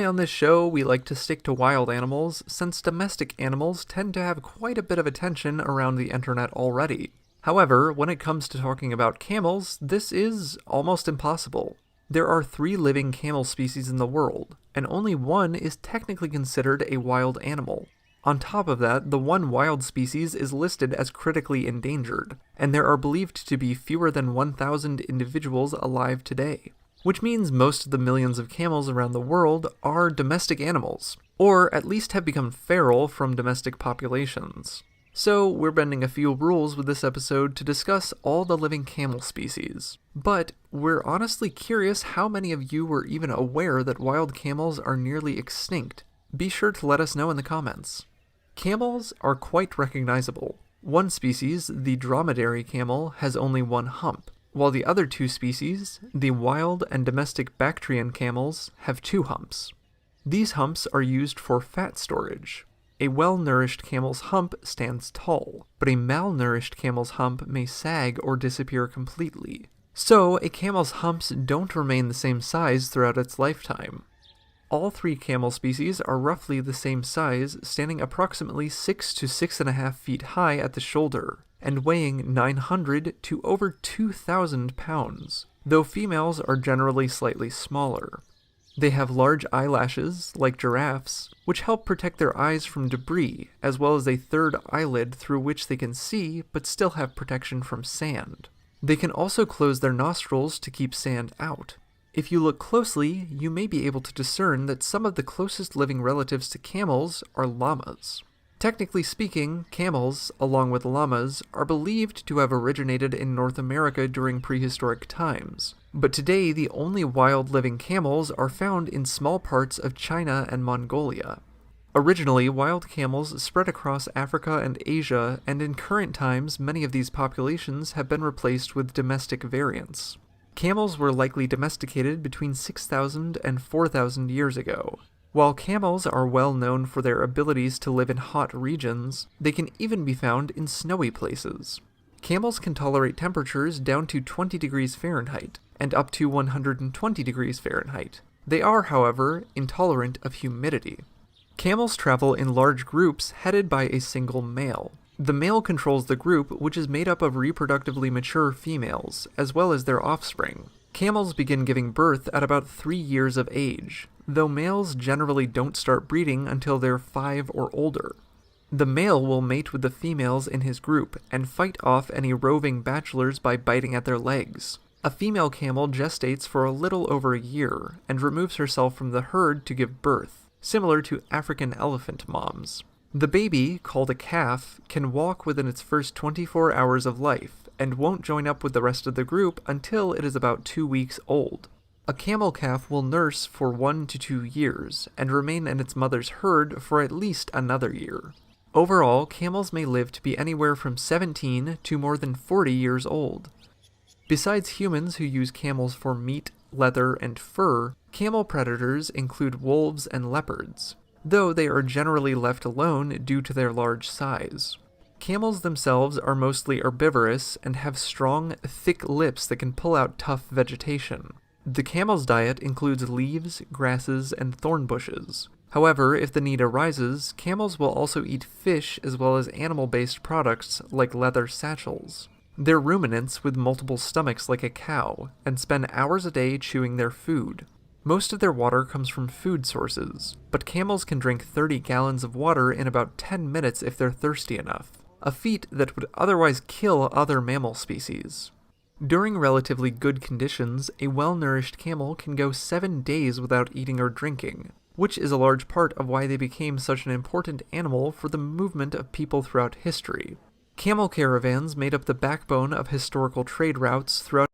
on this show, we like to stick to wild animals, since domestic animals tend to have quite a bit of attention around the internet already. However, when it comes to talking about camels, this is almost impossible. There are 3 living camel species in the world, and only one is technically considered a wild animal. On top of that, the one wild species is listed as critically endangered, and there are believed to be fewer than 1,000 individuals alive today. Which means most of the millions of camels around the world are domestic animals, or at least have become feral from domestic populations. So we're bending a few rules with this episode to discuss all the living camel species. But we're honestly curious how many of you were even aware that wild camels are nearly extinct. Be sure to let us know in the comments. Camels are quite recognizable. One species, the dromedary camel, has only one hump, while the other 2 species, the wild and domestic Bactrian camels, have 2 humps. These humps are used for fat storage. A well-nourished camel's hump stands tall, but a malnourished camel's hump may sag or disappear completely. So, a camel's humps don't remain the same size throughout its lifetime. All 3 camel species are roughly the same size, standing approximately 6 to 6.5 feet high at the shoulder, and weighing 900 to over 2,000 pounds, though females are generally slightly smaller. They have large eyelashes, like giraffes, which help protect their eyes from debris, as well as a third eyelid through which they can see but still have protection from sand. They can also close their nostrils to keep sand out. If you look closely, you may be able to discern that some of the closest living relatives to camels are llamas. Technically speaking, camels, along with llamas, are believed to have originated in North America during prehistoric times, but today the only wild living camels are found in small parts of China and Mongolia. Originally, wild camels spread across Africa and Asia, and in current times many of these populations have been replaced with domestic variants. Camels were likely domesticated between 6,000 and 4,000 years ago. While camels are well known for their abilities to live in hot regions, they can even be found in snowy places. Camels can tolerate temperatures down to 20 degrees Fahrenheit and up to 120 degrees Fahrenheit. They are, however, intolerant of humidity. Camels travel in large groups headed by a single male. The male controls the group, which is made up of reproductively mature females, as well as their offspring. Camels begin giving birth at about 3 years of age, though males generally don't start breeding until they're 5 or older. The male will mate with the females in his group and fight off any roving bachelors by biting at their legs. A female camel gestates for a little over a year and removes herself from the herd to give birth, similar to African elephant moms. The baby, called a calf, can walk within its first 24 hours of life and won't join up with the rest of the group until it is about 2 weeks old. A camel calf will nurse for 1 to 2 years and remain in its mother's herd for at least another year. Overall, camels may live to be anywhere from 17 to more than 40 years old. Besides humans who use camels for meat, leather, and fur, camel predators include wolves and leopards, though they are generally left alone due to their large size. Camels themselves are mostly herbivorous and have strong, thick lips that can pull out tough vegetation. The camel's diet includes leaves, grasses, and thorn bushes. However, if the need arises, camels will also eat fish as well as animal-based products like leather satchels. They're ruminants with multiple stomachs like a cow, and spend hours a day chewing their food. Most of their water comes from food sources, but camels can drink 30 gallons of water in about 10 minutes if they're thirsty enough, a feat that would otherwise kill other mammal species. During relatively good conditions, a well-nourished camel can go 7 days without eating or drinking, which is a large part of why they became such an important animal for the movement of people throughout history. Camel caravans made up the backbone of historical trade routes throughout